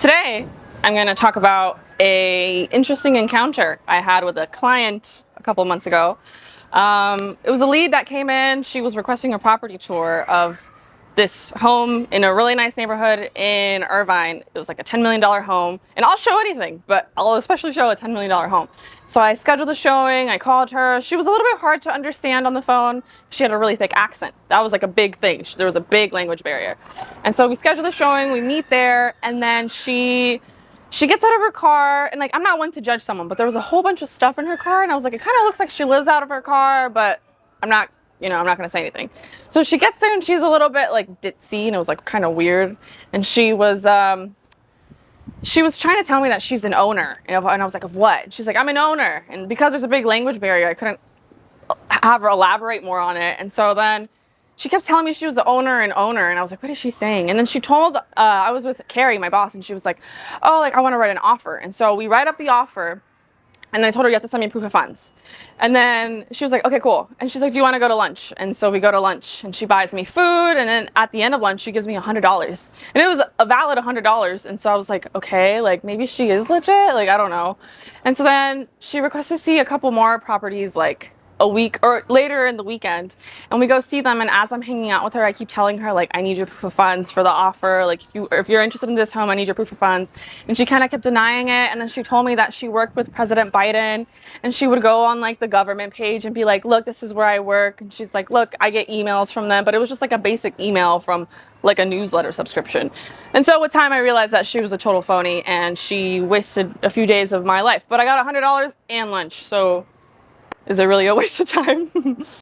Today, I'm going to talk about a interesting encounter I had with a client a couple months ago. It was a lead that came in. She was requesting a property tour of this home in a really nice neighborhood in Irvine. It was like a $10 million home, and I'll show anything, but I'll especially show a $10 million home. So I scheduled the showing, I called her. She was a little bit hard to understand on the phone. She had a really thick accent. That was like a big thing. There was a big language barrier. And so we scheduled the showing, we meet there, and then she gets out of her car, and like, I'm not one to judge someone, but there was a whole bunch of stuff in her car, and I was like, it kind of looks like she lives out of her car, but I'm not gonna say anything. So she gets there and she's a little bit like ditzy, and it was like kind of weird. And she was trying to tell me that she's an owner, and I was like, of what? And she's like, I'm an owner. And because there's a big language barrier, I couldn't have her elaborate more on it. And so then she kept telling me she was the owner, and I was like, what is she saying? And then she told, I was with Carrie, my boss, and she was like, oh, like I want to write an offer. And so we write up the offer. And then I told her, you have to send me proof of funds. And then she was like, okay, cool. And she's like, do you want to go to lunch? And so we go to lunch, and she buys me food. And then at the end of lunch, she gives me $100. And it was a valid $100. And so I was like, okay, like maybe she is legit. Like, I don't know. And so then she requests to see a couple more properties, like a week or later in the weekend, and we go see them. And as I'm hanging out with her, I keep telling her, like, I need your proof of funds for the offer. Like, if you're interested in this home, I need your proof of funds. And she kind of kept denying it. And then she told me that she worked with President Biden, and she would go on like the government page and be like, look, this is where I work. And she's like, look, I get emails from them, but it was just like a basic email from like a newsletter subscription. And so with time, I realized that she was a total phony, and she wasted a few days of my life. But I got $100 and lunch, so is it really a waste of time?